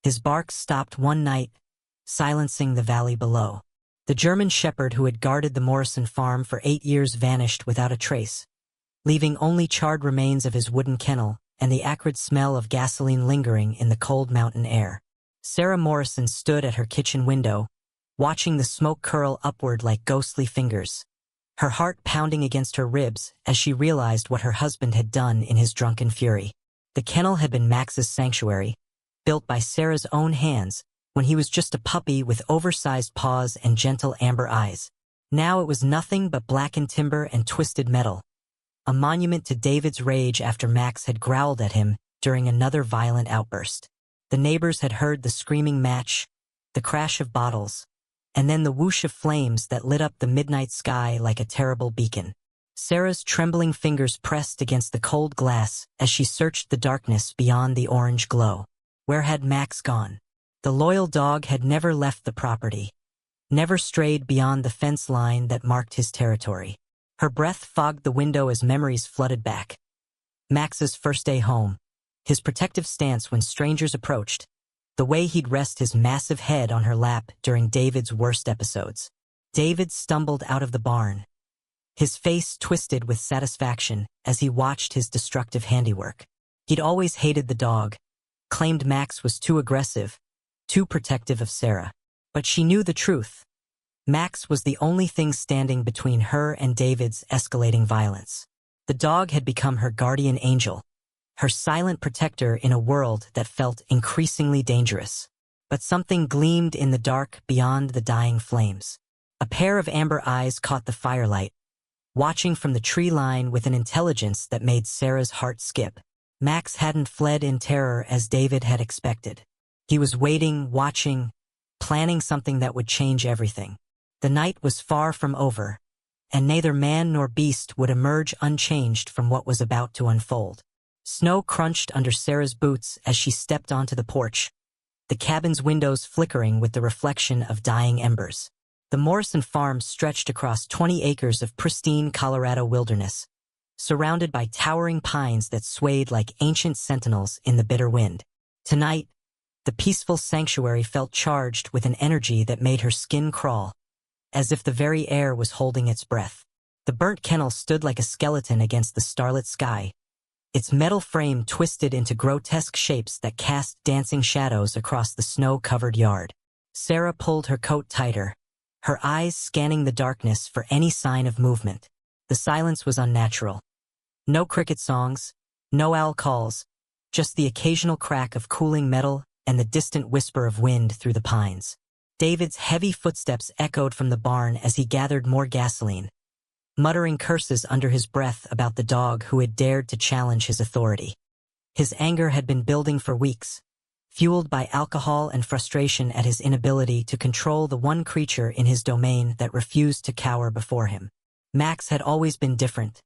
His bark stopped one night, silencing the valley below. The German shepherd who had guarded the Morrison farm for 8 years vanished without a trace, leaving only charred remains of his wooden kennel and the acrid smell of gasoline lingering in the cold mountain air. Sarah Morrison stood at her kitchen window, watching the smoke curl upward like ghostly fingers, her heart pounding against her ribs as she realized what her husband had done in his drunken fury. The kennel had been Max's sanctuary, built by Sarah's own hands when he was just a puppy with oversized paws and gentle amber eyes. Now it was nothing but blackened timber and twisted metal, a monument to David's rage after Max had growled at him during another violent outburst. The neighbors had heard the screaming match, the crash of bottles, and then the whoosh of flames that lit up the midnight sky like a terrible beacon. Sarah's trembling fingers pressed against the cold glass as she searched the darkness beyond the orange glow. Where had Max gone? The loyal dog had never left the property, never strayed beyond the fence line that marked his territory. Her breath fogged the window as memories flooded back. Max's first day home, his protective stance when strangers approached, the way he'd rest his massive head on her lap during David's worst episodes. David stumbled out of the barn, his face twisted with satisfaction as he watched his destructive handiwork. He'd always hated the dog, claimed Max was too aggressive, too protective of Sarah. But she knew the truth. Max was the only thing standing between her and David's escalating violence. The dog had become her guardian angel, her silent protector in a world that felt increasingly dangerous. But something gleamed in the dark beyond the dying flames. A pair of amber eyes caught the firelight, watching from the tree line with an intelligence that made Sarah's heart skip. Max hadn't fled in terror as David had expected. He was waiting, watching, planning something that would change everything. The night was far from over, and neither man nor beast would emerge unchanged from what was about to unfold. Snow crunched under Sarah's boots as she stepped onto the porch, the cabin's windows flickering with the reflection of dying embers. The Morrison farm stretched across 20 acres of pristine Colorado wilderness, surrounded by towering pines that swayed like ancient sentinels in the bitter wind. Tonight, the peaceful sanctuary felt charged with an energy that made her skin crawl, as if the very air was holding its breath. The burnt kennel stood like a skeleton against the starlit sky, its metal frame twisted into grotesque shapes that cast dancing shadows across the snow-covered yard. Sarah pulled her coat tighter, her eyes scanning the darkness for any sign of movement. The silence was unnatural. No cricket songs, no owl calls, just the occasional crack of cooling metal and the distant whisper of wind through the pines. David's heavy footsteps echoed from the barn as he gathered more gasoline, muttering curses under his breath about the dog who had dared to challenge his authority. His anger had been building for weeks, fueled by alcohol and frustration at his inability to control the one creature in his domain that refused to cower before him. Max had always been different,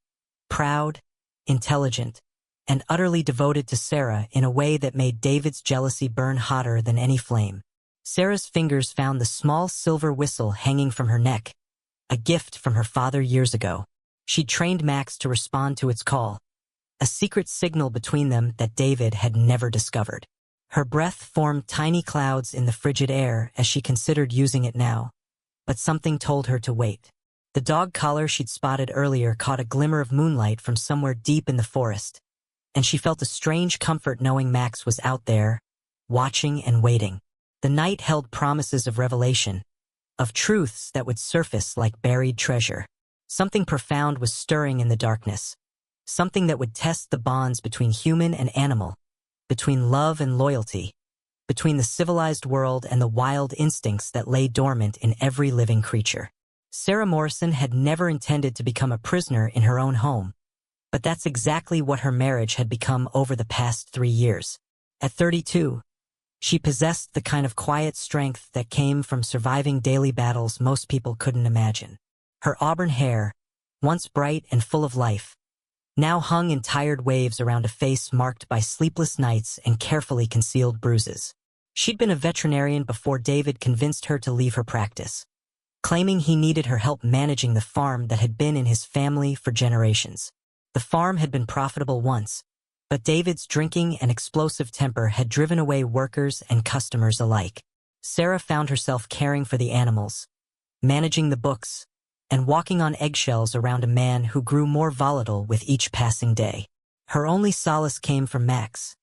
proud, intelligent, and utterly devoted to Sarah in a way that made David's jealousy burn hotter than any flame. Sarah's fingers found the small silver whistle hanging from her neck, a gift from her father years ago. She'd trained Max to respond to its call, a secret signal between them that David had never discovered. Her breath formed tiny clouds in the frigid air as she considered using it now, but something told her to wait. The dog collar she'd spotted earlier caught a glimmer of moonlight from somewhere deep in the forest, and she felt a strange comfort knowing Max was out there, watching and waiting. The night held promises of revelation, of truths that would surface like buried treasure. Something profound was stirring in the darkness, something that would test the bonds between human and animal, between love and loyalty, between the civilized world and the wild instincts that lay dormant in every living creature. Sarah Morrison had never intended to become a prisoner in her own home, but that's exactly what her marriage had become over the past 3 years. At 32, she possessed the kind of quiet strength that came from surviving daily battles most people couldn't imagine. Her auburn hair, once bright and full of life, now hung in tired waves around a face marked by sleepless nights and carefully concealed bruises. She'd been a veterinarian before David convinced her to leave her practice, claiming he needed her help managing the farm that had been in his family for generations. The farm had been profitable once, But David's drinking and explosive temper had driven away workers and customers alike. Sarah found herself caring for the animals, managing the books, and walking on eggshells around a man who grew more volatile with each passing day. Her only solace came from Max,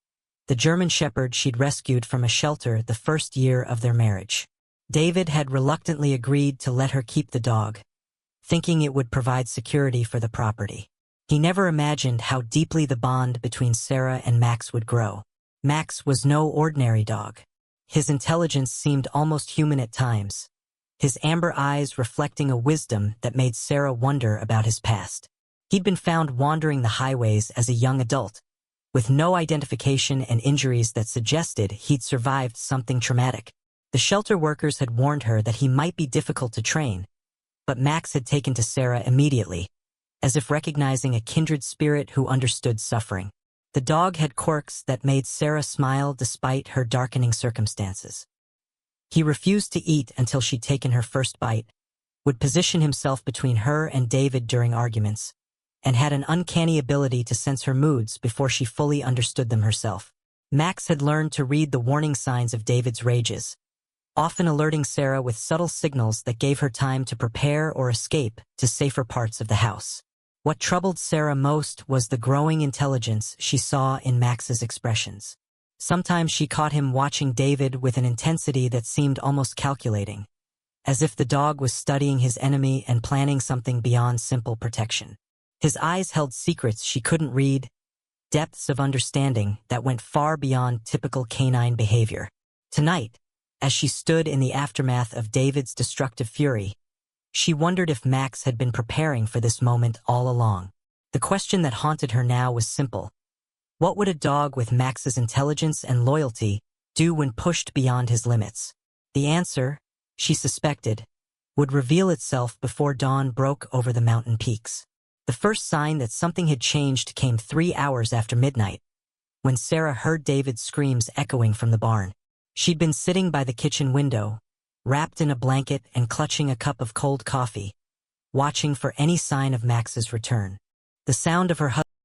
the German shepherd she'd rescued from a shelter the first year of their marriage. David had reluctantly agreed to let her keep the dog, thinking it would provide security for the property. He never imagined how deeply the bond between Sarah and Max would grow. Max was no ordinary dog. His intelligence seemed almost human at times, his amber eyes reflecting a wisdom that made Sarah wonder about his past. He'd been found wandering the highways as a young adult, with no identification and injuries that suggested he'd survived something traumatic. The shelter workers had warned her that he might be difficult to train, but Max had taken to Sarah immediately, as if recognizing a kindred spirit who understood suffering. The dog had quirks that made Sarah smile despite her darkening circumstances. He refused to eat until she'd taken her first bite, would position himself between her and David during arguments, and had an uncanny ability to sense her moods before she fully understood them herself. Max had learned to read the warning signs of David's rages, often alerting Sarah with subtle signals that gave her time to prepare or escape to safer parts of the house. What troubled Sarah most was the growing intelligence she saw in Max's expressions. Sometimes she caught him watching David with an intensity that seemed almost calculating, as if the dog was studying his enemy and planning something beyond simple protection. His eyes held secrets she couldn't read, depths of understanding that went far beyond typical canine behavior. Tonight, as she stood in the aftermath of David's destructive fury, she wondered if Max had been preparing for this moment all along. The question that haunted her now was simple. What would a dog with Max's intelligence and loyalty do when pushed beyond his limits? The answer, she suspected, would reveal itself before dawn broke over the mountain peaks. The first sign that something had changed came 3 hours after midnight, when Sarah heard David's screams echoing from the barn. She'd been sitting by the kitchen window, wrapped in a blanket and clutching a cup of cold coffee, watching for any sign of Max's return. The sound of her husband